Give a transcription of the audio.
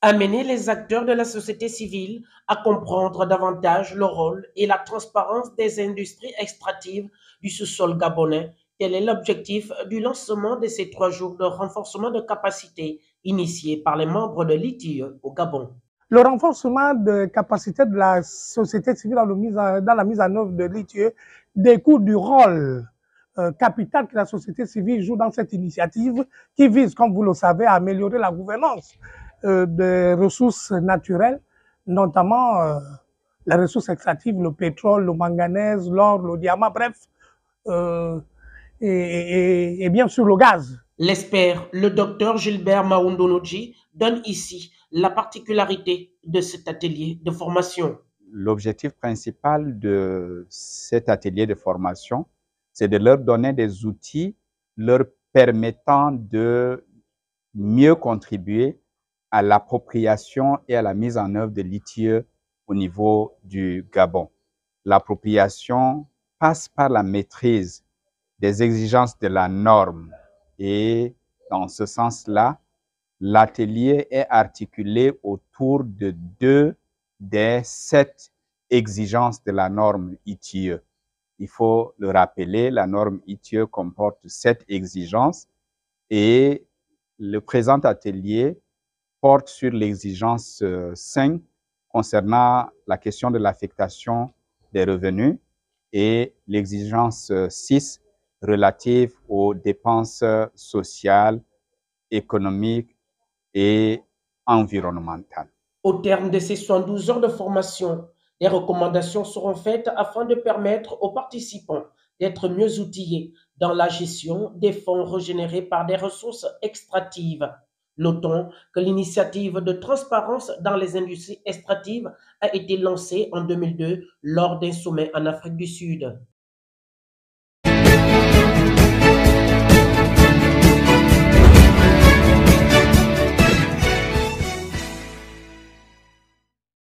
Amener les acteurs de la société civile à comprendre davantage le rôle et la transparence des industries extractives du sous-sol gabonais. Tel est l'objectif du lancement de ces 3 jours de renforcement de capacité initiés par les membres de l'ITIE au Gabon. Le renforcement de capacité de la société civile dans la mise en œuvre de l'ITIE découle du rôle capital que la société civile joue dans cette initiative qui vise, comme vous le savez, à améliorer la gouvernance des ressources naturelles, notamment les ressources extractives, le pétrole, le manganèse, l'or, le diamant, bref, euh, et bien sûr le gaz. L'expert, le docteur Gilbert Maoundonoji, donne ici la particularité de cet atelier de formation. L'objectif principal de cet atelier de formation, c'est de leur donner des outils leur permettant de mieux contribuer à l'appropriation et à la mise en œuvre de l'ITIE au niveau du Gabon. L'appropriation passe par la maîtrise des exigences de la norme et dans ce sens-là, l'atelier est articulé autour de 2 des 7 exigences de la norme ITIE. Il faut le rappeler, la norme ITIE comporte 7 exigences et le présent atelier porte sur l'exigence 5 concernant la question de l'affectation des revenus et l'exigence 6 relative aux dépenses sociales, économiques et environnementales. Au terme de ces 72 heures de formation, des recommandations seront faites afin de permettre aux participants d'être mieux outillés dans la gestion des fonds régénérés par des ressources extractives. Notons que l'initiative de transparence dans les industries extractives a été lancée en 2002 lors d'un sommet en Afrique du Sud.